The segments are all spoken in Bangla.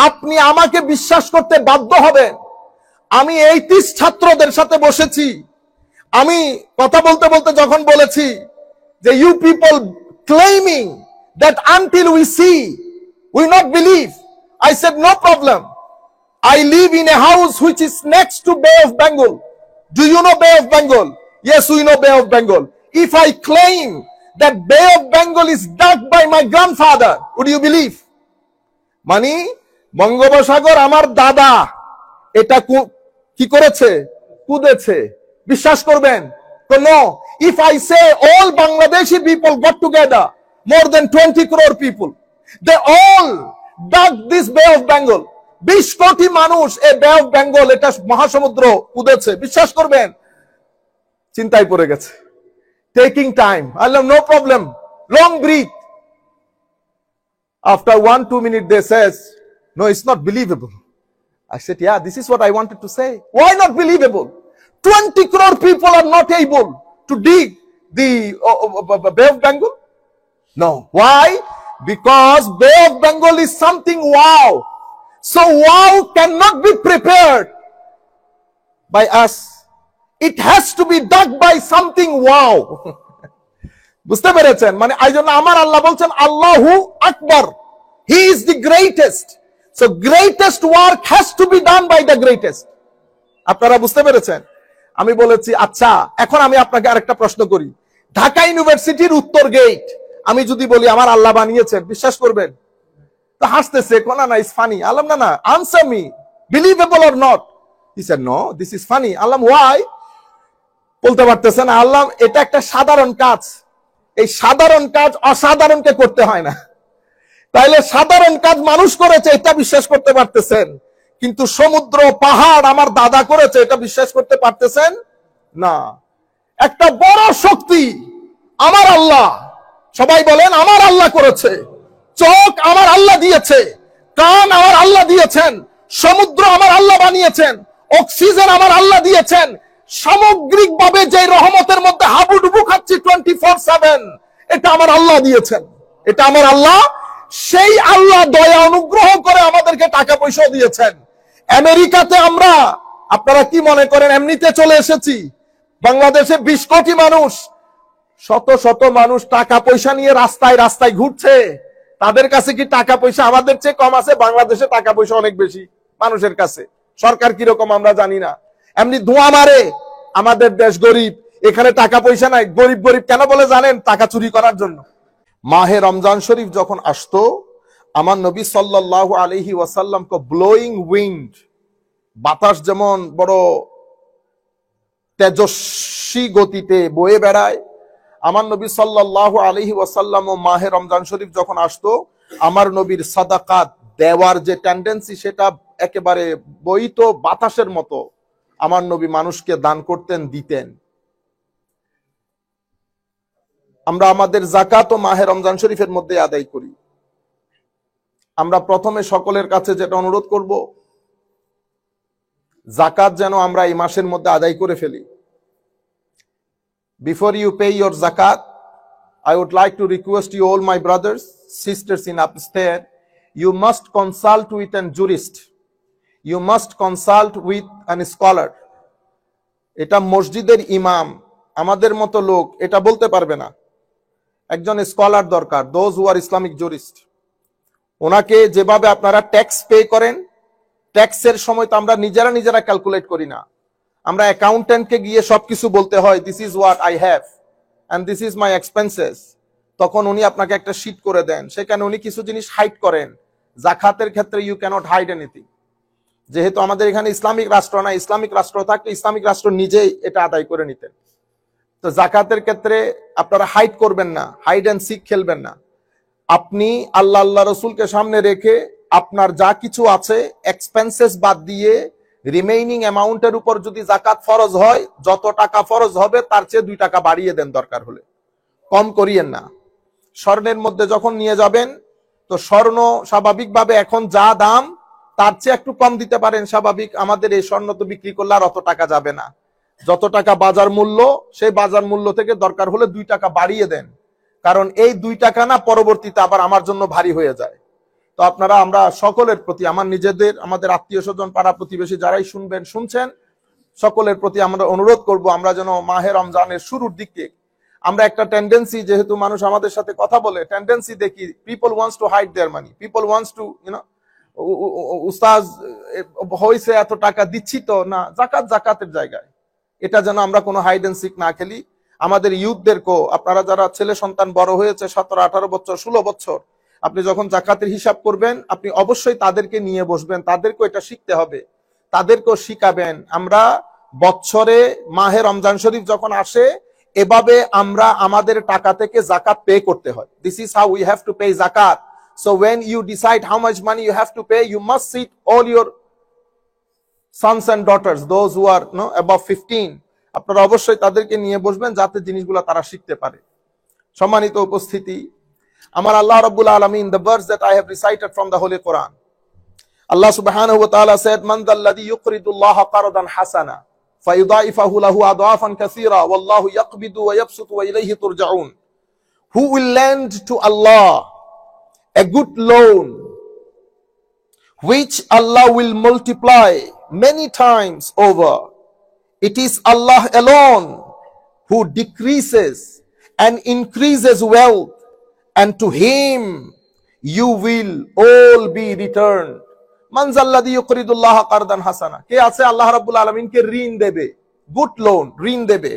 আপনি আমাকে বিশ্বাস করতে বাধ্য হবেন। আমি 30 ছাত্রদের সাথে বসেছি, আমি কথা বলতে বলতে যখন বলেছি যে you people claiming that until we see we not believe, I said no problem. I live in a house which is next to Bay of Bengal. Do you know Bay of Bengal? Yes, we know Bay of Bengal. If I claim that Bay of Bengal is dug by my grandfather, would you believe? মানে বঙ্গোপসাগর আমার দাদা এটা কি করেছে, কুদেছে, বিশ্বাস করবেন? তো no. If I say all Bangladeshi people got together, more than 20 crore people, they all dug this Bay of Bengal. 20 কোটি মানুষ এই বে অফ বেঙ্গল, এটা মহাসমুদ্র কুদেছে, বিশ্বাস করবেন? চিন্তায় পড়ে গেছে, taking time. Allah no problem, long breath. After 1-2 minutes they says, no, it's not believable. I said, yeah, this is what I wanted to say. Why not believable? 20 crore people are not able to dig the Bay of Bengal. No. Why? Because Bay of Bengal is something wow. So wow cannot be prepared by us. It has to be dug by something wow. বুঝতে পেরেছেন? মানে এই জন্য আমার আল্লাহ বলছেন আল্লাহু আকবার, he is the greatest. So greatest work has to be done by the greatest. আপনারা বুঝতে পেরেছেন? আমি বলেছি আচ্ছা, এখন আমি আপনাকে আরেকটা প্রশ্ন করি। ঢাকা ইউনিভার্সিটির উত্তর গেট আমি যদি বলি আমার আল্লাহ বানিয়েছেন, বিশ্বাস করবেন? তো হাসতেছে, কোনা না, ইজ ফানি। আল্লাহ না না, answer me, believable or not? He said no, this is funny. Allah why? বলতে পারতেছেন আল্লাহ এটা একটা সাধারণ কাজ, এই সাধারণ কাজ অসাধারণকে করতে হয় না। তাইলে সাধারণ কাজ মানুষ করেছে এটা বিশ্বাস করতে পারতেছেন, কিন্তু সমুদ্র পাহাড় আমার দাদা করেছে এটা বিশ্বাস করতে পারতেছেন না। একটা বড় শক্তি আমার আল্লাহ, সবাই বলেন আমার আল্লাহ করেছে। চোখ আমার আল্লাহ দিয়েছে, কান আমার আল্লাহ দিয়েছেন, সমুদ্র আমার আল্লাহ বানিয়েছেন, অক্সিজেন আমার আল্লাহ দিয়েছেন। সামগ্রিকভাবে যে রহমতের মধ্যে হাবুডুবু খাচ্ছি 24/7, এটা আমার আল্লাহ দিয়েছেন, এটা আমার আল্লাহ। সেই আল্লাহ দয়া অনুগ্রহ করে আমাদেরকে টাকা পয়সা দিয়েছেন। আমেরিকাতে আমরা, আপনারা কি মনে করেন এমনিতে চলে এসেছি? বাংলাদেশে 20 কোটি মানুষ, শত শত মানুষ টাকা পয়সা নিয়ে রাস্তায় রাস্তায় ঘুরছে। তাদের কাছে কি টাকা পয়সা আমাদের চেয়ে কম আছে? বাংলাদেশে টাকা পয়সা অনেক বেশি মানুষের কাছে। সরকার কিরকম আমরা জানি না, এমনি ধোঁয়া মারে। আমাদের দেশ গরিব, এখানে টাকা পয়সা নাই। গরিব গরিব কেন বলে জানেন? টাকা চুরি করার জন্য। মাহে রমজান শরীফ যখন আসতো, আমার নবী সাল্লাল্লাহু আলাইহি ওয়াসাল্লাম কো ব্লোয়িং উইন্ড, বাতাস যেমন বড় তেজস্বী গতিতে বয়ে বেড়ায়, আমার নবী সাল্লাল্লাহু আলাইহি ওয়াসাল্লাম ও মাহে রমজান শরীফ যখন আসতো, আমার নবীর সাদাকাত দেওয়ার যে টেন্ডেন্সি সেটা একেবারে বইত বাতাসের মতো আমার নবী মানুষকে দান করতেন, দিতেন। আমরা আমাদের যাকাত ও মাহে রমজান শরীফের মধ্যে আদায় করি। আমরা প্রথমে সকলের কাছে যেটা অনুরোধ করব, যাকাত যেন আমরা এই মাসের মধ্যে আদায় করে ফেলি। Before you pay your zakat, I would like to request you, all my brothers, sisters in upstairs, you must consult with an jurist. You must consult with an scholar. এটা মসজিদের ইমাম, আমাদের মতো লোক এটা বলতে পারবে না। একজন স্কলার দরকার, those who are Islamic jurist. ওনাকে যেভাবে আপনারা ট্যাক্স পে করেন, ট্যাক্সের সময় তো আমরা নিজেরা ক্যালকুলেট করি না। আমরা অ্যাকাউন্টেন্টকে গিয়ে সবকিছু বলতে হয়, this is what I have and this is my expenses. তখন উনি আপনাকে একটা শীট করে দেন, সেখানে উনি কিছু জিনিস হাইড করেন। যাকাতের ক্ষেত্রে ইউ ক্যানট হাইড এনিথিং। যেহেতু আমাদের এখানে ইসলামিক রাষ্ট্র না, ইসলামিক রাষ্ট্র থাকলে ইসলামিক রাষ্ট্র নিজেই এটা আদায় করে নিতেন। তো যাকাতের ক্ষেত্রে আপনারা হাইড করবেন না, হাইড অ্যান্ড সিক খেলবেন না। আপনি আল্লাহ রসুলকে সামনে রেখে আপনার যা কিছু আছে এক্সপেন্সেস বাদ দিয়ে রিমেইনিং অ্যামাউন্টের উপর যদি যাকাত ফরজ হয়, যত টাকা ফরজ হবে তার চেয়ে 2 টাকা বাড়িয়ে দেন, দরকার হলে কম করিয়েন না। স্বর্ণের মধ্যে যখন নিয়ে যাবেন, তো স্বর্ণ স্বাভাবিকভাবে এখন যা দাম তার চেয়ে একটু কম দিতে পারেন, স্বাভাবিক। আমাদের এই স্বর্ণ তো বিক্রি করলে আর অত টাকা যাবে না, যত টাকা বাজার মূল্য সেই বাজার মূল্য থেকে দরকার হলে 2 টাকা বাড়িয়ে দেন, কারণ এই 2 টাকা না পরবর্তীতে আবার আমার জন্য ভারী হয়ে যায়। তো তো আপনারা, আমরা সকলের প্রতি, আমার নিজেদের, আমাদের আত্মীয় স্বজন, পাড়া প্রতিবেশী যারাই শুনবেন, শুনছেন, সকলের প্রতি আমরা অনুরোধ করব, আমরা যেন মাহে রমজানের শুরুর দিকে আমরা একটা টেন্ডেন্সি, যেহেতু মানুষ আমাদের সাথে কথা বলে, টেন্ডেন্সি দেখি, people wants to hide their money, people wants to উস্তাজ হইছে এত টাকা দিচ্ছি তো না, জাকাতের জায়গায়, এটা যেন আমরা কোনো হাইড এন্ড সিক না খেলি। আমাদের ইউথদেরকেও, আপনারা যারা ছেলে সন্তান বড় হয়েছে 17, 18 বছর, 16 বছর, আপনি যখন জাকাতের হিসাব করবেন, আপনি অবশ্যই তাদেরকে নিয়ে বসবেন, তাদেরকেও এটা শিখতে হবে, তাদেরকেও শিখাবেন। আমরা বছরে মাহে রমজান শরীফ যখন আসে, এভাবে আমরা আমাদের টাকা থেকে জাকাত পে করতে হয়। This is how we have to pay জাকাত। So when you decide how much money you have to pay, you must sit all your sons and daughters, those who are above 15, আপনারা অবশ্যই তাদেরকে নিয়ে বসবেন যাতে জিনিসগুলো তারা শিখতে পারে। সম্মানিত উপস্থিতি, আমার আল্লাহ রাব্বুল আলামিন, the verse that I have recited from the Holy Quran, Allah subhanahu wa ta'ala said, man dhalladhi yuqridu Allah qardan hasana fayudaifahu lahu adafan kathira wallahu yaqbidu wa yabsutu wa ilayhi turja'un. Who will lend to Allah a good loan which Allah will multiply many times over? It is Allah alone who decreases and increases wealth, and to him you will all be returned. Man zalladhi yuqridullaha qardan hasana, কে আছে আল্লাহ রাব্বুল আলামিনকে ঋণ দেবে, গুড লোন, ঋণ দেবে।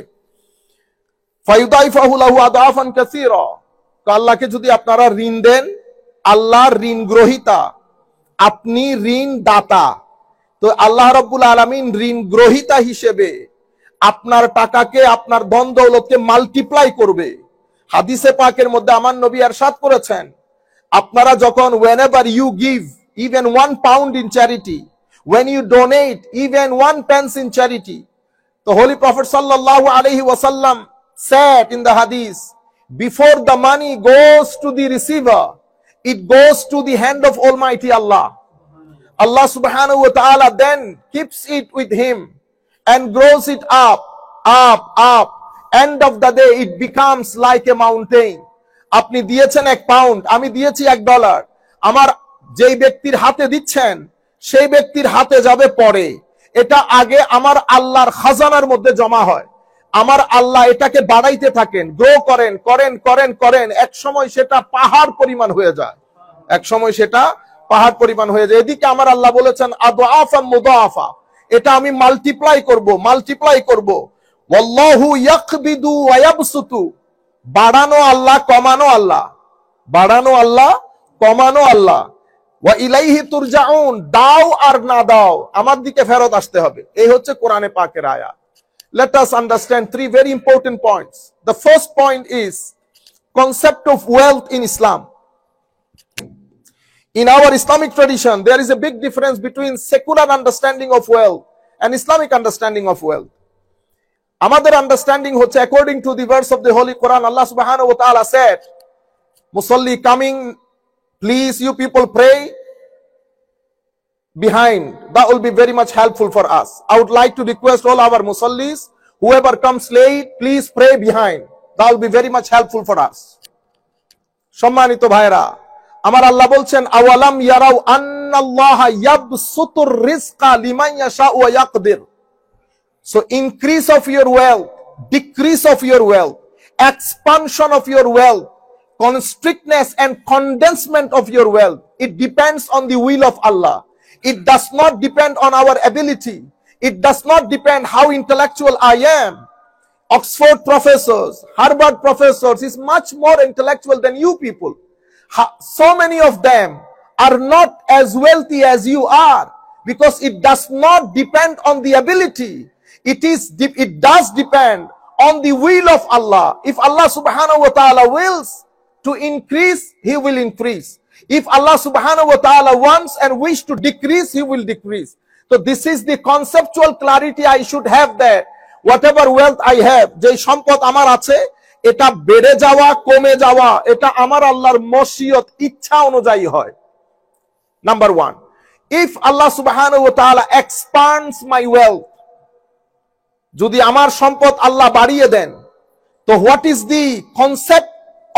ফায়ুদাইফাহু লাহু আদাফান কাসীরা, আল্লাহকে যদি আপনারা ঋণ দেন, আল্লাহর ঋণ গ্রহীতা, আপনি ঋণ দাতা, তো আল্লাহ রাব্বুল আলামিন ঋণ গ্রহীতা হিসেবে আপনার টাকাকে, আপনার ধন দৌলতকে মাল্টিপ্লাই করবে। হাদিসে পাকের মধ্যে আমার নবী ইরশাদ করেছেন, আপনারা যখন whenever you give even 1 pound in charity, when you donate even 1 pence in charity, the Holy Prophet sallallahu alaihi wasallam said in the hadith, before the money goes to the receiver, it goes to the hand of Almighty Allah. Allah subhanahu wa ta'ala then keeps it with him and grows it up. End of the day it becomes like a mountain. আপনি দিয়েছেন 1 পাউন্ড, আমি দিয়েছি $1, আমার যেই ব্যক্তির হাতে দিচ্ছেন সেই ব্যক্তির হাতে যাবে পরে, এটা আগে আমার আল্লাহর খাজানার মধ্যে জমা হয়, আমার আল্লাহ এটাকে বাড়াইতে থাকেন, গ্রো করেন করেন করেন করেন, এক সময় সেটা পাহাড় পরিমাণ হয়ে যায়, এক সময় সেটা পাহাড় পরিমাণ হয়ে যায়। এদিকে আমার আল্লাহ বলেছেন আদআফা মুদাআফা, এটা আমি মাল্টিপ্লাই করব, মাল্টিপ্লাই করব। ওয়াল্লাহু ইয়াকবিদু ওয়া ইয়াবসুতু, বাড়ানো আল্লাহ, কমানো আল্লাহ, বাড়ানো আল্লাহ, কমানো আল্লাহ। ওয়া ইলাইহি তুরজাউন, দাও আর না দাও আমার দিকে ফেরত আসতে হবে। এই হচ্ছে কোরআনে পাকের আয়াত। Let us understand 3 very important points. The first point is concept of wealth in Islam. In our Islamic tradition, there is a big difference between secular understanding of wealth and Islamic understanding of wealth. Amader understanding hoche, according to the verse of the Holy Quran, Allah subhanahu wa ta'ala said, Musalli coming, please you people pray behind. That will be very much helpful for us. I would like to request all our Musallis, whoever comes late, please pray behind. That will be very much helpful for us. সম্মানিত ভাইরা, আমার আল্লাহ বলছেন, আওয়ালাম ইয়ারাউ আন্নাল্লাহা ইয়াবসুতুর রিজকা লিমান ইয়াশা ওয়া ইয়াকদির। So increase of your wealth, decrease of your wealth, expansion of your wealth, constrictness and condensement of your wealth, it depends on the will of Allah. It does not depend on our ability. It does not depend how intellectual I am. Oxford professors, Harvard professors is much more intellectual than you people. So many of them are not as wealthy as you are, because it does not depend on the ability. It does depend on the will of Allah. If Allah subhanahu wa ta'ala wills to increase, he will increase. If Allah subhanahu wa ta'ala wants and wish to decrease, he will decrease. So this is the conceptual clarity I should have there. Whatever wealth I have, যে সম্পদ আমার আছে, এটা বেড়ে যাওয়া কমে যাওয়া, এটা আমার আল্লাহর মশিয়ত, ইচ্ছা অনুযায়ী হয়। Number 1, if Allah subhanahu wa ta'ala expands my wealth, যদি আমার সম্পদ আল্লাহ বাড়িয়ে দেন, তো what is the concept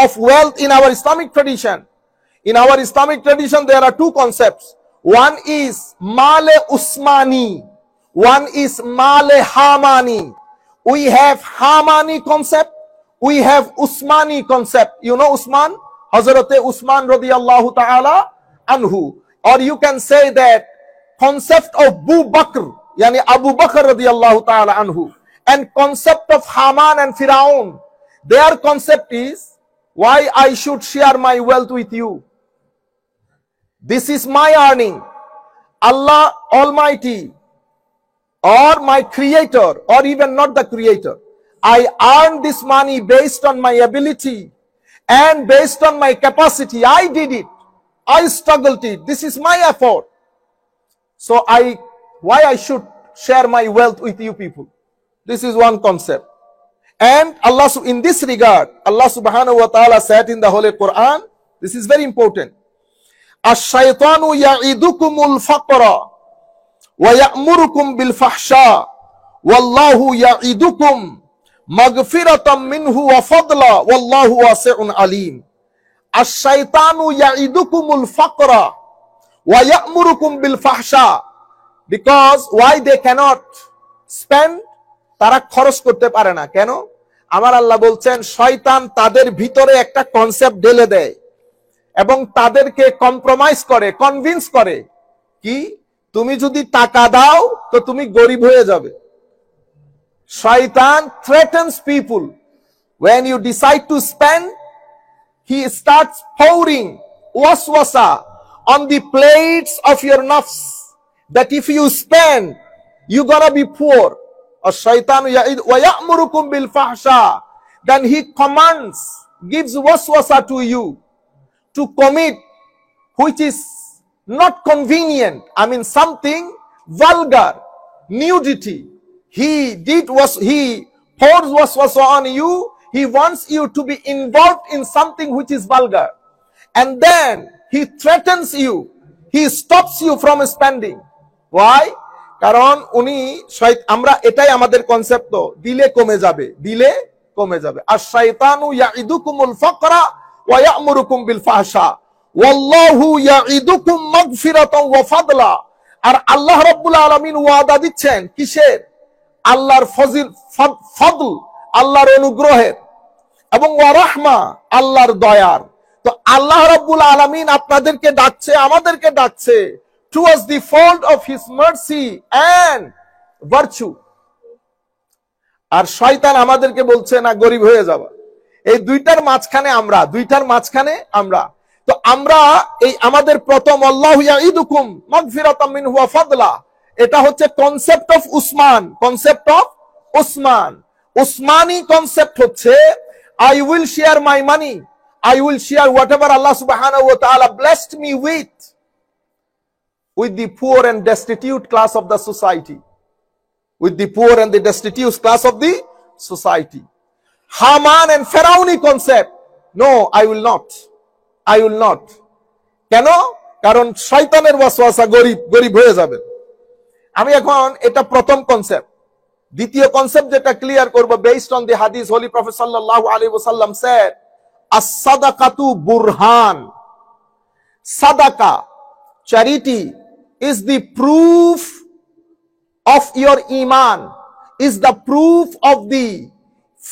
of wealth in our Islamic tradition? In our Islamic tradition, there are two concepts. One is Male Usmani. One is Male Hamani. We have Hamani concept. We have Usmani concept. You know Usman? Hazrat Usman radiyallahu ta'ala anhu. Or you can say that concept of Abu Bakr, yani Abu Bakr radiyallahu ta'ala anhu, and concept of Haman and Firaun. Their concept is, why I should share my wealth with you? This is my earning. Allah Almighty, or my creator, or even not the creator, I earned this money based on my ability and based on my capacity. I did it. I struggled it. This is my effort. So why I should share my wealth with you people? This is one concept. And Allah, in this regard, Allah subhanahu wa ta'ala said in the Holy Quran, this is very important. Ash-shaytanu ya'idukumul faqra wa ya'murukum bil fahsha wallahu ya'idukum maghfiratan minhu wa fadla wallahu wasi'un alim. Ash-shaytanu ya'idukumul faqra wa ya'murukum bil fahsha. Because why they cannot spend? তারা খরচ করতে পারে না কেন? আমার আল্লাহ বলছেন শয়তান তাদের ভিতরে একটা কনসেপ্ট ঢেলে দেয় এবং তাদেরকে কম্প্রোমাইজ করে, কনভিন্স করে কি তুমি যদি টাকা দাও তো তুমি গরিব হয়ে যাবে। শয়তান threatens people. When you decide to spend, he starts pouring waswasa on the plates of your nafs that if you spend, you're gonna be poor. Ash-shaytanu ya'murukum bil fahsha. Then he commands, gives waswasa to you to commit which is not convenient. I mean something vulgar, nudity. He pours waswasa on you. He wants you to be involved in something which is vulgar. And then he threatens you. He stops you from spending. Why? কারণ উনি আমরা এটাই আমাদের কনসেপ্ট, তো দিলে কমে যাবে, দিলে কমে যাবে। আশ-শাইতানু ইয়াইদুকুমুল ফাকরা ওয়া ইয়া'মুরুকুম বিল ফাহশা ওয়াল্লাহু ইয়াইদুকুম মাগফিরাতান ওয়া ফাদলা। আর আল্লাহ রাব্বুল আলামিন ওয়াদা দিচ্ছেন কিসের? আল্লাহর ফজল, আল্লাহর অনুগ্রহের, এবং ওয়া রাহমা, আল্লাহর দয়ার। তো আল্লাহ রাব্বুল আলামিন আপনাদেরকে ডাকছে, আমাদেরকে ডাকছে towards the fold of his mercy and virtue. আর শয়তান আমাদেরকে বলছে না গরিব হয়ে যাবা। এই দুইটার মাঝখানে আমরা, তো আমরা এই আমাদের প্রথম আল্লাহু ইয়াইদুকুম মাগফিরাতাম মিনহু ওয়া ফাদলা, এটা হচ্ছে কনসেপ্ট অফ উসমান। উসমানি কনসেপ্ট হচ্ছে I will share my money, I will share whatever Allah subhanahu wa ta'ala blessed me with the poor and destitute class of the society. Haman and Pharaoni concept, no, I will not. কেন? কারণ শয়তানের ওয়াসওয়াসা, গরিব হয়ে যাবে। আমি এখন এটা প্রথম কনসেপ্ট। দ্বিতীয় কনসেপ্ট যেটা ক্লিয়ার করব, based on the hadith, Holy Prophet sallallahu alaihi wasallam said, as-sadaqatu burhan. Sadaqa, charity, is the proof of your iman, is the proof of the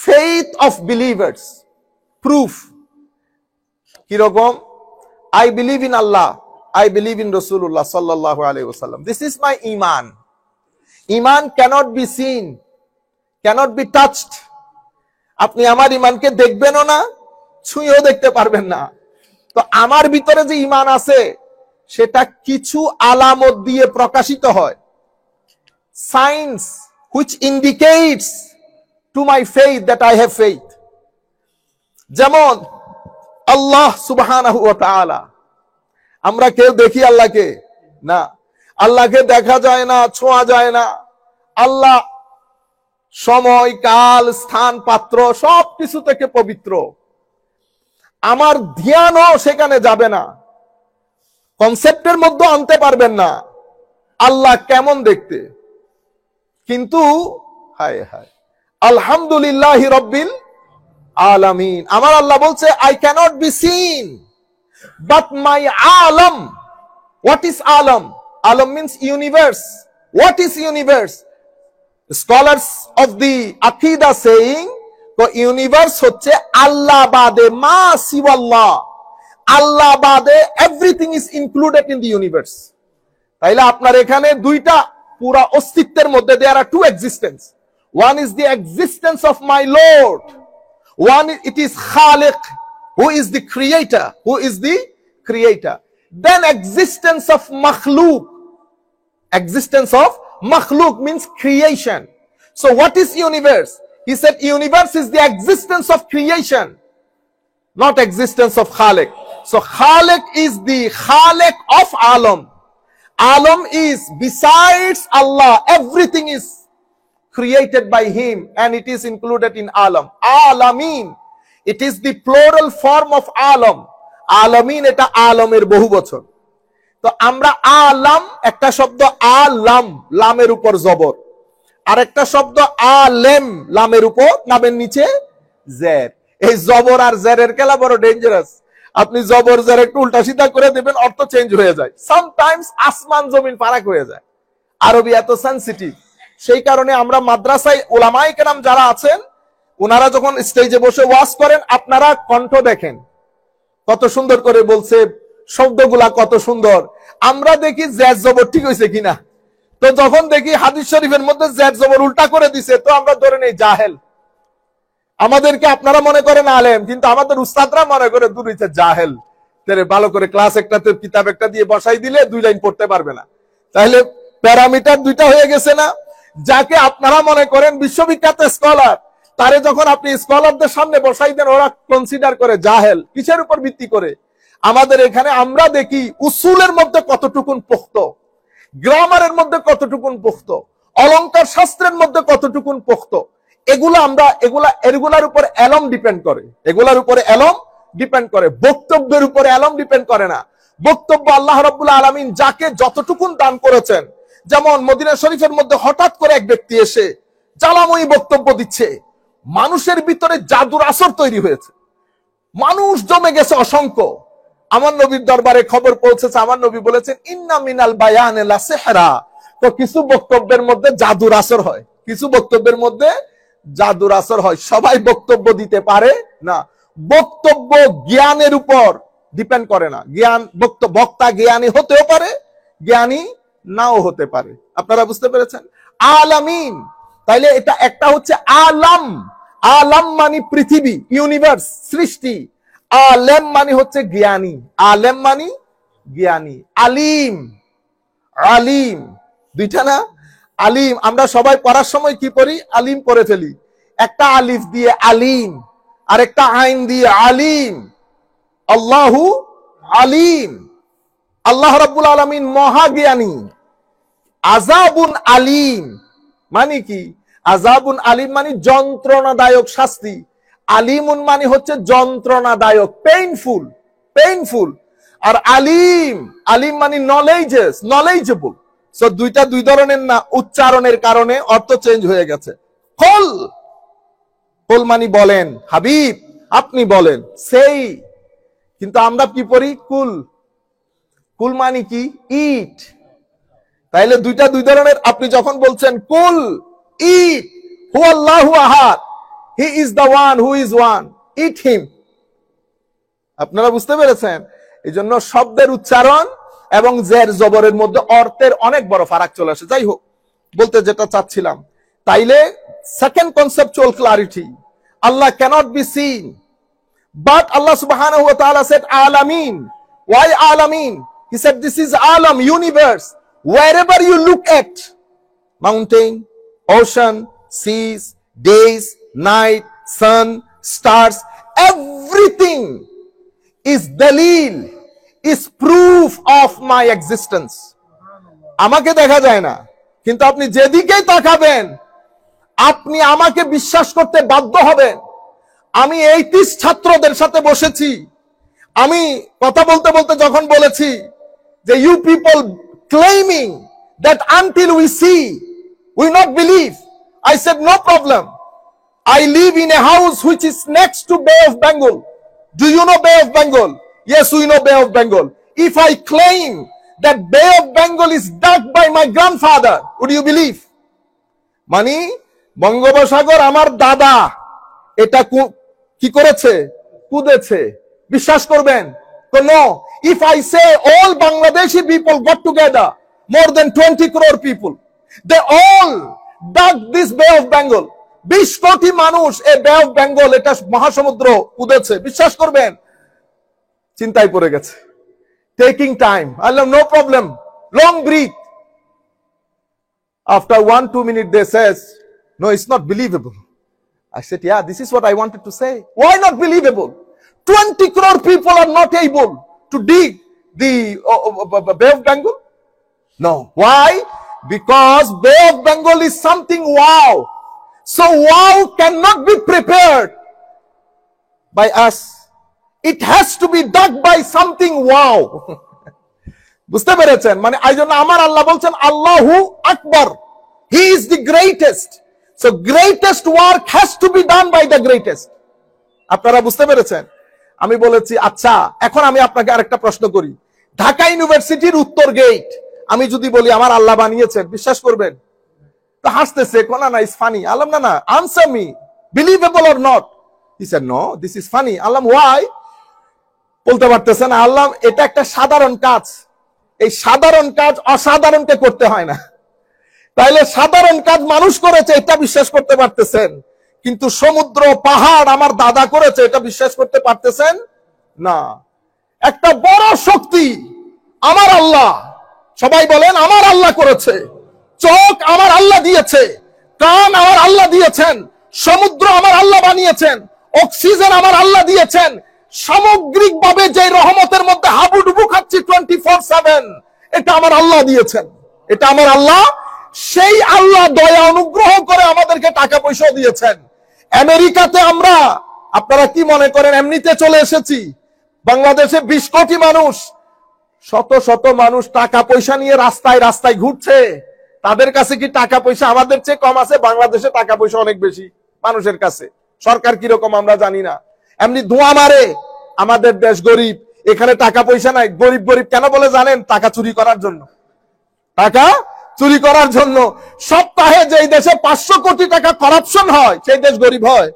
faith of believers. Proof কিরকম? I believe in Allah, I believe in Rasulullah sallallahu alaihi wasallam. This is my iman. Iman cannot be seen, cannot be touched. আপনি আমার ইমানকে দেখবেনও না, ছুঁয়েও দেখতে পারবেন না। তো আমার ভিতরে যে ইমান আছে সেটা কিছু আলামত দিয়ে প্রকাশিত হয়, signs which indicates to my faith that I have faith. যেমন আল্লাহ সুবহানাহু ওয়া তাআলা, আমরা কেউ দেখি আল্লাহকে না, আল্লাহকে দেখা যায় না, ছোঁয়া যায় না। আল্লাহ সময়, কাল, স্থান, পাত্র সবকিছু থেকে পবিত্র। আমার ধ্যানও সেখানে যাবে না, কনসেপ্টের মধ্যে আনতে পারবেন না আল্লাহ কেমন দেখতে। কিন্তু হায় হায়, আলহামদুলিল্লাহি রাব্বিল আলামিন, আমার আল্লাহ বলছে I cannot be seen, But my alam, what is alam? Alam means universe. What is universe? Scholars of the Aqidah saying, the universe হচ্ছে আল্লাহ বাদে মা সিওয়াল্লাহ, আল্লাহ বাদে everything is included in the universe. তাইলে আপনার এখানে দুইটা পুরা অস্তিত্বের মধ্যে there are two existence. One is the existence of my Lord. One it is Khaliq, who is the creator, who is the creator. Then existence of makhluk. Existence of makhluk means creation. So what is universe? He said universe is the existence of creation, not existence of Khaliq. So Khaliq is the Khaliq of alam. Alam is besides Allah, everything is created by him, and it is included in alam. Alamin, it is the plural form of alam. Alamin এটা আলমের বহু বচন। তো আমরা আলাম, একটা শব্দ আলাম, লামের উপর জবর, আর একটা শব্দ আলেম, লামের উপর লামের নিচে জের। এই জবর আর জেরের খেলা বড় ডেঞ্জারাস। আপনি জবর জের একটু উল্টা সিধা করে দেবেন, অর্থ চেঞ্জ হয়ে যায়। সামটাইমস আসমান জমিন ফারাক হয়ে যায়। আরবি এত সেনসিটিভ, সেই কারণে আমরা মাদ্রাসায় উলামায়ে কেরাম যারা আছেন, ওনারা যখন স্টেজে বসে ওয়াজ করেন, আপনারা কণ্ঠ দেখেন কত সুন্দর করে বলছে, শব্দগুলা কত সুন্দর। আমরা দেখি জ্যাজ জবর ঠিক হয়েছে কিনা। তো যখন দেখি হাদিস শরীফের মধ্যে জ্যাজ জবর উল্টা করে দিছে, তো আমরা ধরে নেই জাহেল। আমাদেরকে আপনারা মনে করেন আলেম, কিন্তু আমাদের উস্তাদরা মনে করে দূর হইছে জাহেল। ভালো করে ক্লাস একটাতে কিতাব একটা দিয়ে বসাই দিলে 2 লাইন পড়তে পারবে না। তাহলে প্যারামিটার দুইটা হয়ে গেছে না। যাকে আপনারা মনে করেন বিশ্ববিখ্যাত স্কলার, তারে যখন আপনি স্কলারদের সামনে বসাই দেন, ওরা কনসিডার করে জাহেল। কিসের উপর ভিত্তি করে? আমাদের এখানে আমরা দেখি উসুলের মধ্যে কতটুকুন পোক্ত, গ্রামারের মধ্যে কতটুকুন পোক্ত, অলংকার শাস্ত্রের মধ্যে কতটুকুন পোক্ত। এগুলার উপর এলম ডিপেন্ড করে, এগুলার উপরে এলম ডিপেন্ড করে, বক্তব্যের উপরে এলম ডিপেন্ড করে না। বক্তব্য আল্লাহ রাব্বুল আলামিন যাকে যতটুকুন দান করেছেন। যেমন মদিনা শরীফের মধ্যে হঠাৎ করে এক ব্যক্তি এসে জ্বালাময়ী বক্তব্য দিচ্ছে, মানুষের ভিতরে জাদুর আসর তৈরি হয়েছে, মানুষ জমে গেছে অসংখ্য। আমার নবীর দরবারে খবর পৌঁছেছে, আমার নবী বলেছেন ইন্না মিনাল বায়ানে লা সিহরা। তো কিছু বক্তব্যের মধ্যে জাদুর আসর হয়, কিছু বক্তব্যের মধ্যে জাদুর আসর হয়। সবাই বক্তব্য দিতে পারে না। বক্তব্য জ্ঞানের উপর ডিপেন্ড করে না। বক্তা জ্ঞানী হতেও পারে, জ্ঞানী নাও হতে পারে। আপনারা বুঝতে পেরেছেন? আলামিন, তাইলে এটা একটা হচ্ছে আলাম। আলাম মানে পৃথিবী, ইউনিভার্স, সৃষ্টি। আলেম মানে হচ্ছে জ্ঞানী, আলেম মানে জ্ঞানী। আলিম, আলিম দুইটা না? আলিম আমরা সবাই পড়ার সময় কি পড়ি? আলিম পড়ে ফেলি। একটা আলিফ দিয়ে আলিম, আর একটা আইন দিয়ে আলিম। আল্লাহু আলিম, আল্লাহ রাব্বুল আলামিন মহাজ্ঞানী। আযাবুন আলিম মানে কি? আযাবুন আলিম মানে যন্ত্রণাদায়ক শাস্তি। আলিমুন মানে হচ্ছে যন্ত্রণাদায়ক, পেইনফুল, পেইনফুল। আর আলিম, আলিম মানে নলেজেস, নলেজেবল। সো দুইটা দুই ধরনের না, উচ্চারণের কারণে অর্থ চেঞ্জ হয়ে গেছে। কুল, কুল মানে বলেন, হাবিব আপনি বলেন, সেই। কিন্তু আমরা কি পড়ি? কুল, কুল মানে কি? ইট। তাইলে দুইটা দুই ধরনের। আপনি যখন বলছেন কুল ইট, হু আল্লাহু আহাদ, he is the one who is one, it him. আপনারা বুঝতে পেরেছেন? এই জন্য শব্দের উচ্চারণ এবং জের জবরের মধ্যে অর্থের অনেক বড় ফারাক চলে আসে। যাই হোক, বলতে যেটা চাচ্ছিলাম, তাইলে second conceptual clarity, Allah cannot be seen, but Allah subhanahu wa ta'ala said alamin. Why alamin? He said this is alam, universe. Wherever you look at, mountain, ocean, seas, days, night, sun, stars, everything is dalil, is proof of my existence. আমাকে দেখা যায় না, কিন্তু আপনি যেদিকেই তাকাবেন আপনি আমাকে বিশ্বাস করতে বাধ্য হবেন। আমি 30 ছাত্রদের সাথে বসেছি, আমি কথা বলতে বলতে যখন বলেছি যে you people claiming that until we see we not believe, I said no problem. I live in a house which is next to Bay of Bengal. Do you know Bay of Bengal? Yes, we know Bay of Bengal. If I claim that Bay of Bengal is dug by my grandfather, would you believe? মানে বঙ্গোপসাগর আমার দাদা এটা কি করেছে, কুদেছে, বিশ্বাস করবেন? তো no, if I say all Bangladeshi people got together, more than 20 crore people, they all dug this Bay of Bengal, 20 কোটি মানুষ এই বে অফ বেঙ্গল এটা মহাসমুদ্র কুদেছে, বিশ্বাস করবেন? চিন্তায় পড়ে গেছে, taking time. Allah no problem, long breath. After 1-2 minutes they says, no, it's not believable. I said, yeah, this is what I wanted to say. Why not believable? 20 crore people are not able to dig the Bay of Bengal. No. Why? Because Bay of Bengal is something wow. So wow cannot be prepared by us. It has to be dug by something wow. বুঝতে পেরেছেন? মানে এই জন্য আমার আল্লাহ বলছেন আল্লাহু আকবার, he is the greatest. So greatest work has to be done by the greatest. আপনারা বুঝতে পেরেছেন? আমি বলেছি আচ্ছা, এখন আমি আপনাকে আরেকটা প্রশ্ন করি। ঢাকা ইউনিভার্সিটির উত্তর গেট আমি যদি বলি আমার আল্লাহ বানিয়েছেন, বিশ্বাস করবেন? তো হাসতেছে, কোনা না, ইজ ফানি। আল্লাহ না না, answer me, believable or not? He said no, this is funny. Allah why? বলতে পারতেছেন আল্লাহ এটা একটা সাধারণ কাজ, এই সাধারণ কাজ অসাধারণকে করতে হয় না। তাইলে সাধারণ কাজ মানুষ করেছে এটা বিশ্বাস করতে পারতেছেন, কিন্তু সমুদ্র পাহাড় আমার দাদা করেছে এটা বিশ্বাস করতে পারতেছেন না। একটা বড় শক্তি আমার আল্লাহ, সবাই বলেন আমার আল্লাহ করেছে। চোখ আমার আল্লাহ দিয়েছে, কান আমার আল্লাহ দিয়েছেন, সমুদ্র আমার আল্লাহ বানিয়েছেন, অক্সিজেন আমার আল্লাহ দিয়েছেন। সামগ্রিকভাবে যে রহমতের মধ্যে হাবুডুবু খাচ্ছি 24/7, এটা আমার আল্লাহ দিয়েছেন, এটা আমার আল্লাহ। সেই আল্লাহ দয়া অনুগ্রহ করে আমাদেরকে টাকা পয়সা দিয়েছেন। আমেরিকাতে আমরা, আপনারা কি মনে করেন এমনিতে চলে এসেছি? বাংলাদেশে 20 কোটি মানুষ, শত শত মানুষ টাকা পয়সা নিয়ে রাস্তায় রাস্তায় ঘুরছে। তাদের কাছে কি টাকা পয়সা আমাদের চেয়ে কম আছে? বাংলাদেশে টাকা পয়সা অনেক বেশি মানুষের কাছে। সরকার কিরকম আমরা জানি না, এমনি ধোঁয়া মারে। আমাদের দেশ গরিব, এখানে টাকা পয়সা নাই। গরিব গরিব কেন বলে জানেন? টাকা চুরি করার জন্য। টাকা চুরি করার জন্য। সপ্তাহে যেই দেশে 500 কোটি টাকা করাপশন হয় সেই দেশ গরিব হয়।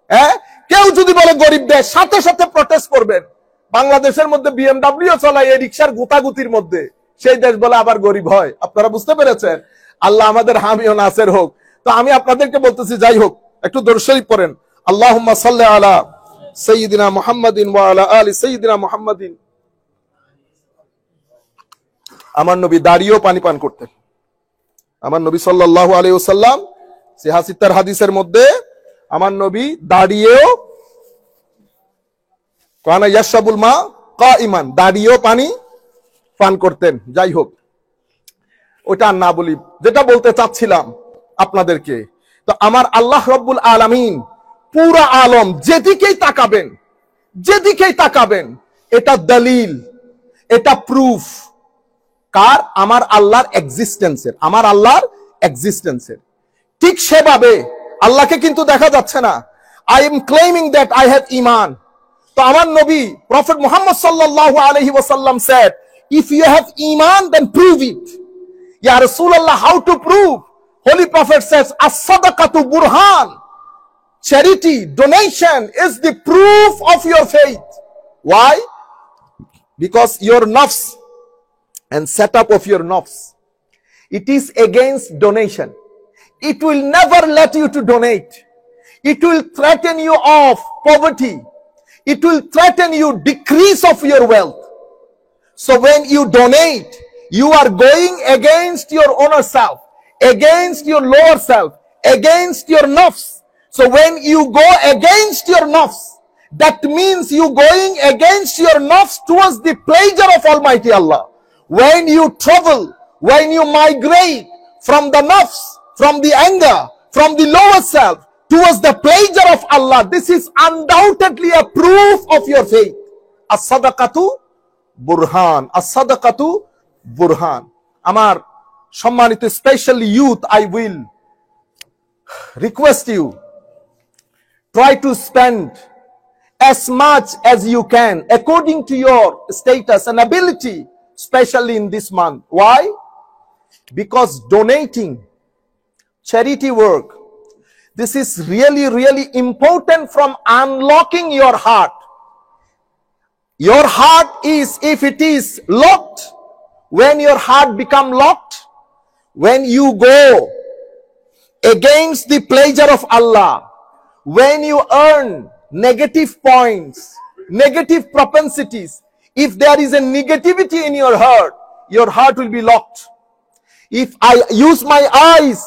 হ্যাঁ, কেউ যদি বলে গরিব দেশ, সাথে সাথে প্রটেস্ট করবেন। বাংলাদেশের মধ্যে বিএমডব্লিউ চলায় এই রিক্সার গুতাগুতির মধ্যে, সেই দেশ বলে আবার গরিব হয়। আপনারা বুঝতে পেরেছেন? আল্লাহ আমাদের হামি ও নাসের হোক। তো আমি আপনাদেরকে বলতেছি, যাই হোক, একটু দরুদ শরীফ পড়েন। আল্লাহুম্মা সাল্লি আলা সাইয়্যিদিনা মুহাম্মাদিন ওয়া আলা আলি সাইয়্যিদিনা মুহাম্মাদিন। আমার নবী দাঁড়িয়েও পানি পান করতেন। আমার নবী সাল্লাল্লাহু আলাইহি ওয়াসাল্লাম সিহাসিতার হাদিসের মধ্যে আমার নবী দাঁড়িয়েও, কানা ইয়াশরাবুল মা কাইমান, দাঁড়িয়েও পানি পান করতেন। যাই হোক, ওটা না বলি, যেটা বলতে চাচ্ছিলাম আপনাদেরকে। তো আমার আল্লাহ রাব্বুল আলামিন পুরা আলম, যেদিকেই তাকাবেন, যেদিকেই তাকাবেন, এটা দলিল, এটা প্রুফ কার? আমার আল্লাহর এক্সিস্টেন্সের, আমার আল্লাহর এক্সিস্টেন্সের। ঠিক সেভাবে আল্লাহকে কিন্তু দেখা যাচ্ছে না। I am claiming that I have ঈমান। তো আমার নবী প্রফেট মুহাম্মদ সাল্লাল্লাহু আলাইহি ওয়াসাল্লাম said, if you have ঈমান then prove it. Ya Rasulullah, how to prove? Holy Prophet says, as-sadaqatu burhan. Charity, donation is the proof of your faith. Why? Because your nafs and setup of your nafs, it is against donation. It will never let you to donate. It will threaten you of poverty. It will threaten you decrease of your wealth. So when you donate, you are going against your inner self, against your lower self, against your nafs. So when you go against your nafs, that means you going against your nafs towards the pleasure of Almighty Allah. When you travel, when you migrate from the nafs, from the anger, from the lower self towards the pleasure of Allah, this is undoubtedly a proof of your faith. As-sadaqatu burhan, as-sadaqatu burhan. Amar সম্মানিত especially youth, I will request you, try to spend as much as you can according to your status and ability, especially in this month. Why? Because donating, charity work, this is really, really important from unlocking your heart. Your heart is, if it is locked, when your heart become locked, when you go against the pleasure of Allah, when you earn negative points, negative propensities, if there is a negativity in your heart will be locked. If I use my eyes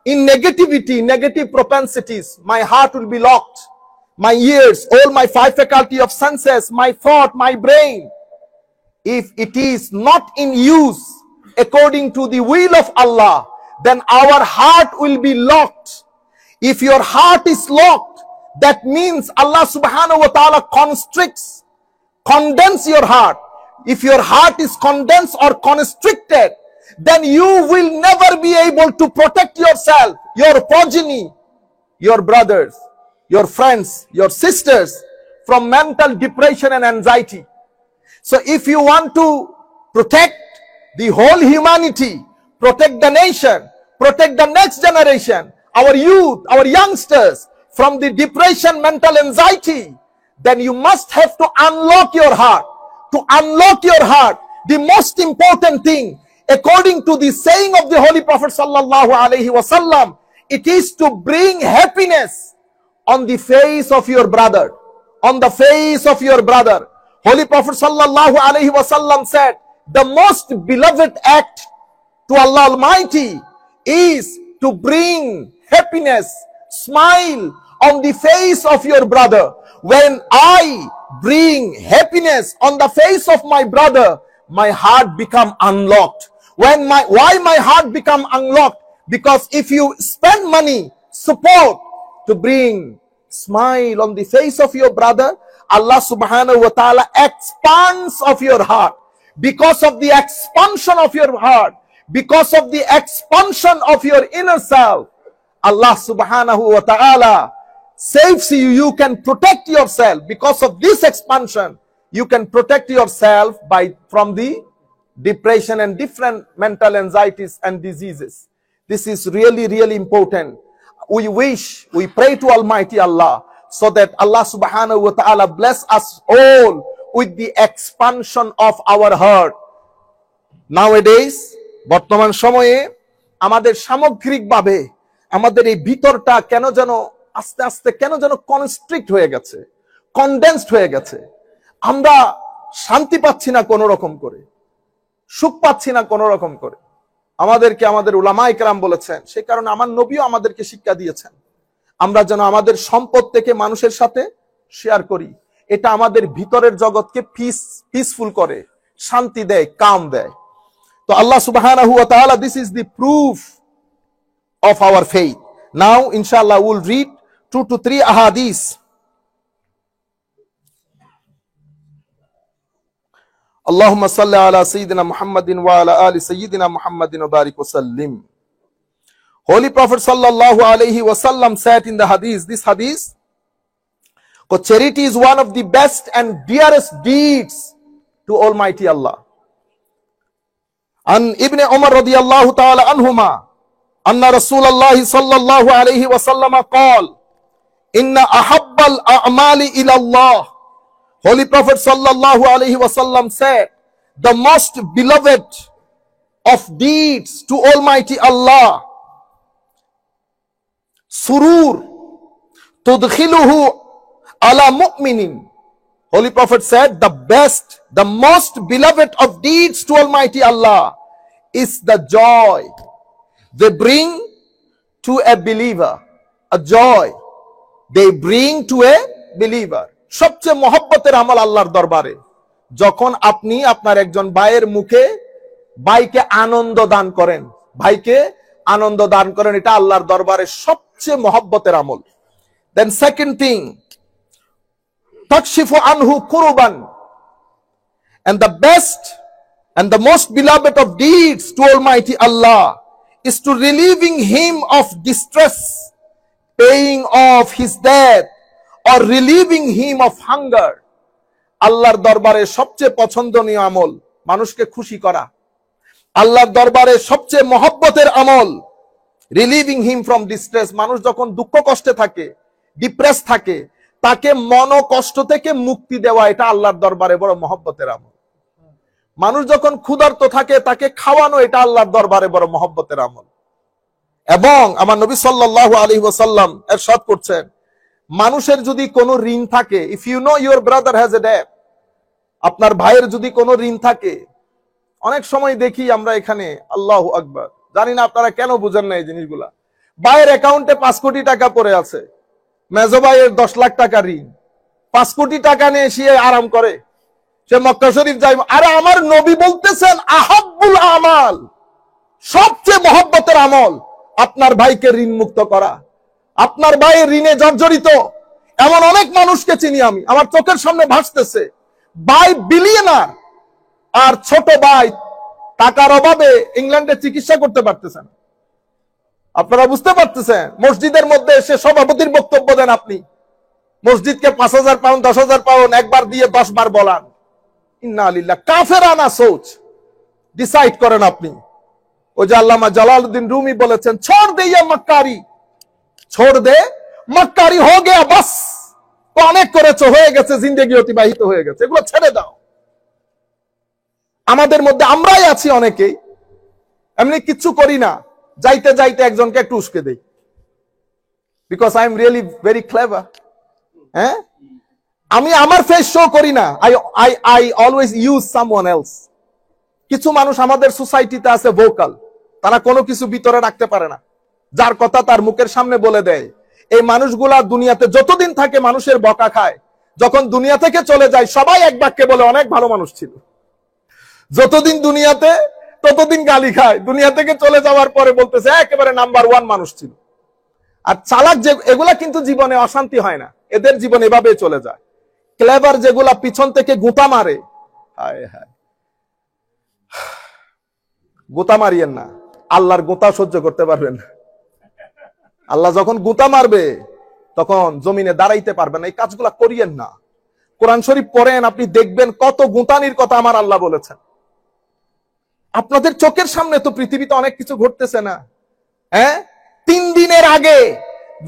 in negativity, negative propensities, my heart will be locked. My ears, all my five faculty of senses, my thought, my brain, if it is not in use according to the will of Allah, then our heart will be locked. If your heart is locked, that means Allah subhanahu wa ta'ala constricts, condense your heart. If your heart is condensed or constricted, then you will never be able to protect yourself, your progeny, your brothers, your friends, your sisters from mental depression and anxiety. So if you want to protect the whole humanity, protect the nation, protect the next generation, our youth, our youngsters from the depression, mental anxiety, then you must have to unlock your heart. To unlock your heart, the most important thing, according to the saying of the Holy Prophet sallallahu alaihi wasallam, it is to bring happiness on the face of your brother. On the face of your brother. Holy Prophet sallallahu alaihi wasallam said, the most beloved act to Allah Almighty is to bring happiness, smile on the face of your brother. When I bring happiness on the face of my brother, my heart become unlocked. Why my heart become unlocked? Because if you spend money, support to bring smile on the face of your brother, Allah subhanahu wa ta'ala expands of your heart. Because of the expansion of your heart, because of the expansion of your inner self, Allah subhanahu wa ta'ala saves you. You can protect yourself. Because of this expansion, you can protect yourself from the depression and different mental anxieties and diseases. This is really, really important. We pray to Almighty Allah so that Allah subhanahu wa ta'ala bless us all with the expansion of our heart. Nowadays, বর্তমান সময়ে আমাদের সামগ্রিকভাবে আমাদের এই ভিতরটা কেন যেন আস্তে আস্তে কেন যেন কনস্ট্রিক্ট হয়ে গেছে, কনডেন্সড হয়ে গেছে। আমরা শান্তি পাচ্ছি না কোনো রকম করে, সুখ পাচ্ছি না কোনো রকম করে। আমাদেরকে আমাদের উলামায়ে কেরাম বলেছেন, সেই কারণে আমার নবীও আমাদেরকে শিক্ষা দিয়েছেন, আমরা যেন আমাদের সম্পদ থেকে মানুষের সাথে শেয়ার করি। এটা আমাদের ভিতরের জগৎকে পিসফুল করে, শান্তি দেয়, কাম দেয়। তো আল্লাহ সুবহানাহু ওয়া তাআলা, this is the proof of our faith. Now inshallah we'll read 2 to 3 ahadith. Allahumma salli ala sayyidina Muhammadin wa ala ali sayyidina Muhammadin wa barik wa sallim. Holy Prophet sallallahu alaihi wasallam said in the hadith, this hadith, charity is one of the best and dearest deeds to Almighty Allah. An Ibn Umar radiyallahu ta'ala anhuma, anna Rasulullah sallallahu alayhi wa sallam qala, inna ahabbal a'mali ila Allah. Holy Prophet sallallahu alayhi wa sallam said, the most beloved of deeds to Almighty Allah, surur tudkhiluhu ala mu'minin. Holy Prophet said, the best, the most beloved of deeds to Almighty Allah is the joy they bring to a believer. A joy they bring to a believer. সবচেয়ে মহব্বতের আমল আল্লাহর দরবারে যখন আপনি আপনার একজন ভাইয়ের মুখে ভাইকে আনন্দ দান করেন, ভাইকে আনন্দ দান করেন, এটা আল্লাহর দরবারে সবচেয়ে মহব্বতের আমল। Then second thing, takshifu anhu kuruban, and the best and the most beloved of deeds to Almighty Allah is to relieving him of distress, paying off his debt or relieving him of hunger. আল্লাহর দরবারে সবচেয়ে পছন্দনীয় আমল মানুষকে খুশি করা। আল্লাহর দরবারে সবচেয়ে মহব্বতের আমল রিলিভিং হিম ফ্রম ডিস্ট্রেস। মানুষ যখন দুঃখ কষ্টে থাকে, ডিপ্রেস থাকে, তাকে মন কষ্ট থেকে মুক্তি দেওয়া, এটা আল্লাহর দরবারে বড় মহব্বতের আমল। মানুষ যখন ক্ষুধার্ত থাকে তাকে খাওয়ানো, এটা আল্লাহর দরবারে বড় মহব্বতের আমল। এবং আমার নবী সাল্লাল্লাহু আলাইহি ওয়াসাল্লাম ইরশাদ করছেন, মানুষের যদি কোনো ঋণ থাকে, if you know your brother has a debt, আপনার ভাইয়ের যদি কোনো ঋণ থাকে, অনেক সময় দেখি আমরা এখানে, আল্লাহু আকবার, জানি না আপনারা কেন বুঝেন না এই জিনিসগুলা, ভাইয়ের অ্যাকাউন্টে 5 কোটি টাকা পড়ে আছে, মেজো ভাইয়ের 10 লাখ টাকা ঋণ, 5 কোটি টাকা নিয়ে সে আরাম করে, সে মক্কা শরীফ যায়। আরে আমার নবী বলতেছেন আহাব্বুল আমাল, সবচেয়ে মহব্বতের আমল আপনার ভাইকে ঋণ মুক্ত করা। আপনার ভাই ঋণে জর্জরিত এমন অনেক মানুষকে চিনি আমি, আমার চোখের সামনে ভাসতেছে। ভাই বিলিয়নার আর ছোট ভাই টাকার অভাবে ইংল্যান্ডে চিকিৎসা করতে পারতেছেন। আপনারা বুঝতে পারতেছেন? মসজিদের মধ্যে সে সভাপতির বক্তব্য দেন, আপনি মসজিদকে 5,000 পাউন্ড 10,000 পাউন্ড একবার দিয়ে 10 বার বলান। ইন্না লিল্লাহ, কাফেরানা সোচ ডিসাইড করেন আপনি। ওই যে আল্লামা জালালউদ্দিন রুমি বলেছেন, ছোড় দে ইয়ে মক্কারি, ছোড় দে মক্কারি, হো গয়া বাস, তো অনেক করেছো, হয়ে গেছে, জিন্দেগি অতিবাহিত হয়ে গেছে, এগুলো ছেড়ে দাও। আমাদের মধ্যে আমরাই আছি অনেকেই এমনি কিচ্ছু করি না, যাইতে যাইতে একজনকে একটু উস্কে দেই, because I am really very clever. হ্যাঁ, আমি আমার ফেস শো করি না, I always use someone else. কিছু মানুষ আমাদের সোসাইটিতে আছে ভোকাল, তারা কোনো কিছু ভিতরে রাখতে পারে না, যার কথা তার মুখের সামনে বলে দেয়। এই মানুষগুলা দুনিয়াতে যতদিন থাকে মানুষের বকা খায়, যখন দুনিয়া থেকে চলে যায় সবাই এক বাক্যে বলে অনেক ভালো মানুষ ছিল। যতদিন দুনিয়াতে ততদিন গালি খায়, দুনিয়া থেকে চলে যাওয়ার পরে বলতেছে একেবারে নাম্বার 1 মানুষ ছিল। আর চালাক যে এগুলা কিন্তু জীবনে অশান্তি হয় না, এদের জীবন এভাবে চলে যায়। ক্লেভার যেগুলা পিছন থেকে গুঁতা মারে, হায় হায়, গুঁতা মারিয়েন না, আল্লাহর গুঁতা সহ্য করতে পারবেন না। আল্লাহ যখন গুঁতা মারবে তখন জমিনে দাঁড়াইতে পারবেন না, এই কাজগুলা করিয়েন না। কোরআন শরীফ পড়েন, আপনি দেখবেন কত গুঁতানির কথা আমার আল্লাহ বলেছেন। আপনাদের চোখের সামনে তো পৃথিবীতে অনেক কিছু ঘটতেছে না। হ্যাঁ, 3 দিনের আগে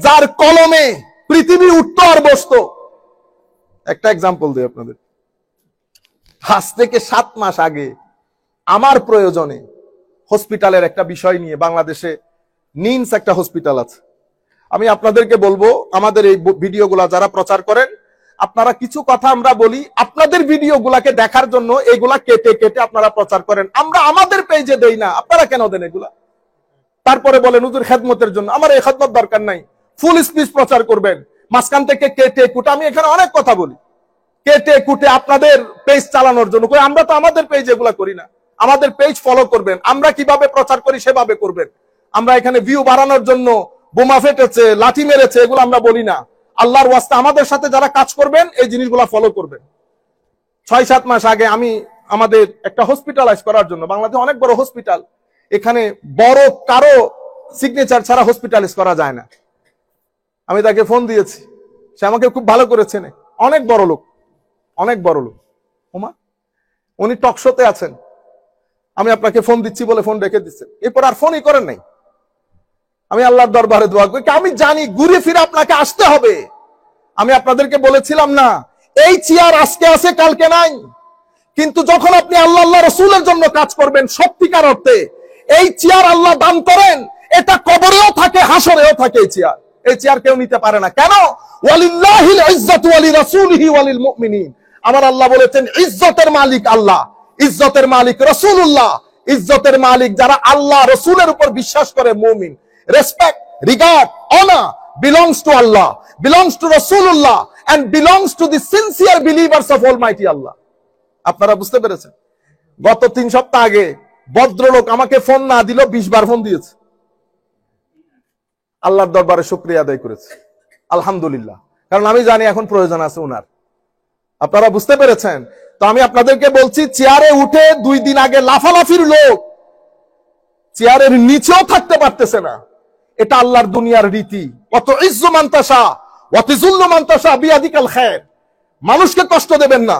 যার কলমে পৃথিবী উঠতো আর বসতো, একটা এক্সাম্পল দিই আপনাদের। আজ থেকে 7 মাস আগে আমার প্রয়োজনে হসপিটালের একটা বিষয় নিয়ে, বাংলাদেশে নিমস একটা হসপিটাল আছে, আমি আপনাদেরকে বলবো, আমাদের এই ভিডিওগুলা যারা প্রচার করেন, আপনারা কিছু কথা আমরা বলি, আপনাদের ভিডিওগুলাকে দেখার জন্য এগুলা কেটে কেটে আপনারা প্রচার করেন। আমরা আমাদের পেজে দেই না, আপনারা কেন দেন এগুলা? তারপরে বলেন হুজুর খেদমতের জন্য, আমার এই খেদমত দরকার নাই, ফুল স্পিচ প্রচার করবেন, মাঝখান থেকে কেটে কুটে। আমি এখানে অনেক কথা বলি, কেটে কুটে আপনাদের পেজ চালানোর জন্য। আমরা তো আমাদের পেজ এগুলা করি না, আমাদের পেজ ফলো করবেন, আমরা কিভাবে প্রচার করি সেভাবে করবেন। আমরা এখানে ভিউ বাড়ানোর জন্য বোমা ফেটেছে, লাঠি মেরেছে, এগুলো আমরা বলি না। আল্লাহর ওয়াস্তে আমাদের সাথে যারা কাজ করবেন এই জিনিসগুলা ফলো করবেন। 6-7 মাস আগে আমি আমাদের একটা হসপিটালাইজ করার জন্য, বাংলাদেশে অনেক বড় হসপিটাল, এখানে বড় কারো সিগনেচার ছাড়া হসপিটালাইজ করা যায় না। আমি তাকে ফোন দিয়েছি, সে আমাকে খুব ভালো করেছেন, অনেক বড় লোক, অনেক বড় লোক। ওমা, উনি টকশোতে আছেন, আমি আপনাকে ফোন দিচ্ছি বলে ফোন রেখে দিচ্ছেন, এরপর আর ফোনই করেন নাই। আমি আল্লাহর দরবারে দোয়া করি, আমি জানি ঘুরে ফিরে আপনাকে আসতে হবে। আমি আপনাদেরকে বলেছিলাম না, এই চেয়ার আজকে আছে কালকে নাই, কিন্তু যখন আপনি আল্লাহ রসুলের জন্য কাজ করবেন সত্যিকার অর্থে, এই চেয়ার আল্লাহ দান করেন, এটা কবরেও থাকে হাসরেও থাকে। এই চেয়ার কেউ নিতে পারে না। কেন? ওয়ালিল্লাহিল ইজ্জাতু ওয়ালিরাসূলিহি ওয়ালিল মুমিনিন। আমার আল্লাহ বলেছেন ইজ্জতের মালিক আল্লাহ, ইজ্জতের মালিক রাসূলুল্লাহ, ইজ্জতের মালিক যারা আল্লাহ রসুলের উপর বিশ্বাস করে, মুমিন। Respect, regard, honor belongs to Allah, belongs to Rasulullah, and belongs to the sincere believers of Almighty Allah. আপনারা বুঝতে পেরেছেন? গত 3 সপ্তাহ আগে ভদ্রলোক আমাকে ফোন না দিল 20 বার ফোন দিয়েছে। আল্লাহর দরবারে শুকরিয়া আদায় করেছে, আলহামদুলিল্লাহ, কারণ আমি জানি এখন প্রয়োজন আছে উনার। আপনারা বুঝতে পেরেছেন? তো আমি আপনাদেরকে বলছি, চেয়ারে উঠে 2 দিন আগে লাফালাফির লোক চেয়ারের নিচেও থাকতে পারতেছে না। এটা আল্লাহর দুনিয়ার রীতি। কত ইজ্জু মান তাশা ওয়াতিজুল্লু মান তাশা বিয়াদিকাল খায়র। মানুষকে কষ্ট দেবেন না,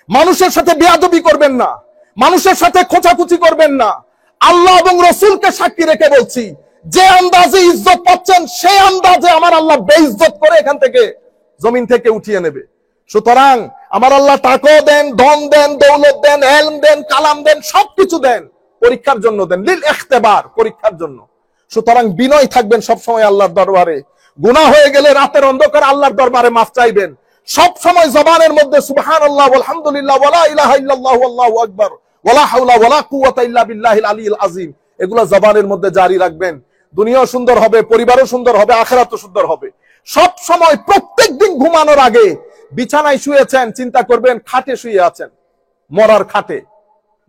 মানুষের সাথে বেয়াদবি করবেন না, মানুষের সাথে খোঁচাখুচি করবেন না। আল্লাহ এবং রসুলকে সাক্ষী রেখে বলছি, যে আন্দাজে ইজ্জত পাচ্ছেন সেই আন্দাজে আমার আল্লাহ বেইজ্জত করে এখান থেকে জমিন থেকে উঠিয়ে নেবে। সুতরাং আমার আল্লাহ টাকাও দেন, ধন দেন, দৌলত দেন, এলম দেন, কালাম দেন, সবকিছু দেন পরীক্ষার জন্য দেন, লিল ইখতিবার, পরীক্ষার জন্য। সুতরাং বিনয় থাকবেন সবসময় আল্লাহর দরবারে। গুনাহ হয়ে গেলে রাতের অন্ধকার আল্লাহর দরবারে মাফ চাইবেন। সব সময় জবানের মধ্যে সুবহানাল্লাহ, আলহামদুলিল্লাহ, ওয়ালা ইলাহা ইল্লাল্লাহু, আল্লাহু আকবার, ওয়ালা হাওলা ওয়ালা কুওয়াতা ইল্লা বিল্লাহিল আলিয়্যিল আযীম, এগুলো জবানের মধ্যে জারি রাখবেন। দুনিয়াও সুন্দর হবে, পরিবারও সুন্দর হবে, আখিরাতও সুন্দর হবে। সব সময় প্রত্যেকদিন ঘুমানোর আগে বিছানায় শুয়েছেন, চিন্তা করবেন খাটে শুয়ে আছেন, মরার খাটে,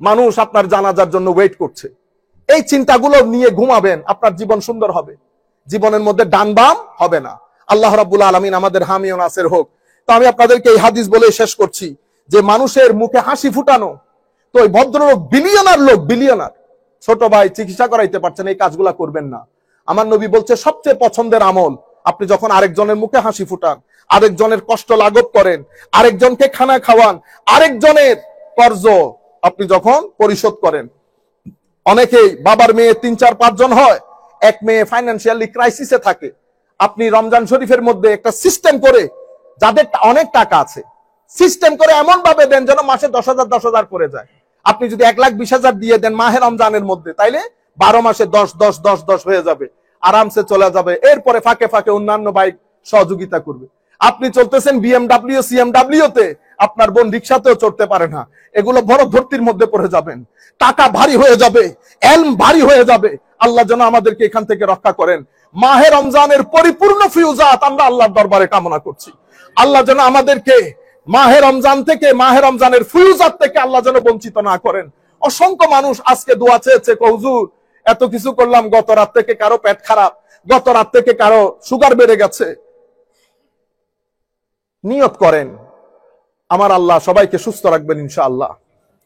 মানুষ আপনার জানাজার জন্য ওয়েট করছে। এই চিন্তাগুলো নিয়ে ঘুমাবেন, আপনার জীবন সুন্দর হবে, জীবনের মধ্যে ডান বাম হবে না। আল্লাহ রাব্বুল আলামিন আমাদের হামি ও নাসির হোক। তো আমি আপনাদেরকে এই হাদিস বলে শেষ করছি যে মানুষের মুখে হাসি ফুটানো, তো ওই ভদ্রলোক বিলিয়নার লোক, বিলিয়নার, ছোট ভাই চিকিৎসা করাইতে পারছেন, এই কাজগুলা করবেন না। আমার নবী বলছে সবচেয়ে পছন্দের আমল আপনি যখন আরেকজনের মুখে হাসি ফুটান, আরেকজনের কষ্ট লাঘব করেন, আরেকজনকে খানা খাওয়ান, আরেকজনের কর্জ আপনি যখন পরিশোধ করেন। অনেকেই বাবার মেয়ে 3, 4, 5 জন হয়, এক মেয়ে ফাইন্যান্সিয়ালি ক্রাইসিসে থাকে। আপনি রমজান শরীফের মধ্যে একটা সিস্টেম করে, যাদের অনেক টাকা আছে, সিস্টেম করে এমন ভাবে দেন যেন মাসে 10,000 10,000 করে যায়। আপনি যদি 1,20,000 দিয়ে দেন মাহে রমজানের মধ্যে, তাইলে 12 মাসে 10 10 10 10 হয়ে যাবে, আরামসে চলে যাবে। এরপরে ফাঁকে ফাঁকে অন্যান্য বাইক সহযোগিতা করবে। আপনি চলতেছেন BMW CMW তে, আপনার বোন রিক্সাতেও চড়তে পারে না, এগুলো বড় ভর্তির মধ্যে পড়ে যাবেন, টাকা ভারী হয়ে যাবে, এলম ভারী হয়ে যাবে। আল্লাহ যেন আমাদেরকে এখান থেকে রক্ষা করেন। মাহে রমজানের পরিপূর্ণ ফিউজাত আমরা আল্লাহর দরবারে কামনা করছি। আল্লাহ যেন আমাদেরকে মাহে রমজান থেকে, মাহে রমজানের ফিউজাত থেকে আল্লাহ যেন বঞ্চিত না করেন। অসংখ্য মানুষ আজকে দোয়া চেয়েছে, হুজুর এত কিছু করলাম, গত রাত থেকে কারো পেট খারাপ, গত রাত থেকে কারো সুগার বেড়ে গেছে। নিয়ত করেন আমার আল্লাহ সবাইকে সুস্থ রাখবেন ইনশাআল্লাহ।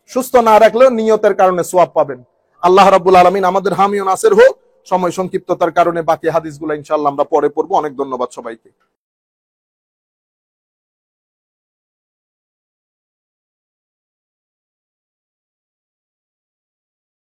সুস্থ না রাখলেও নিয়তের কারণে সওয়াব পাবেন। আল্লাহ রাব্বুল আলামিন আমাদের হামি ও নাসির হোক। সময় সংক্ষিপ্ততার কারণে বাকি হাদিসগুলো ইনশাআল্লাহ আমরা পরে পড়বো। অনেক ধন্যবাদ সবাইকে।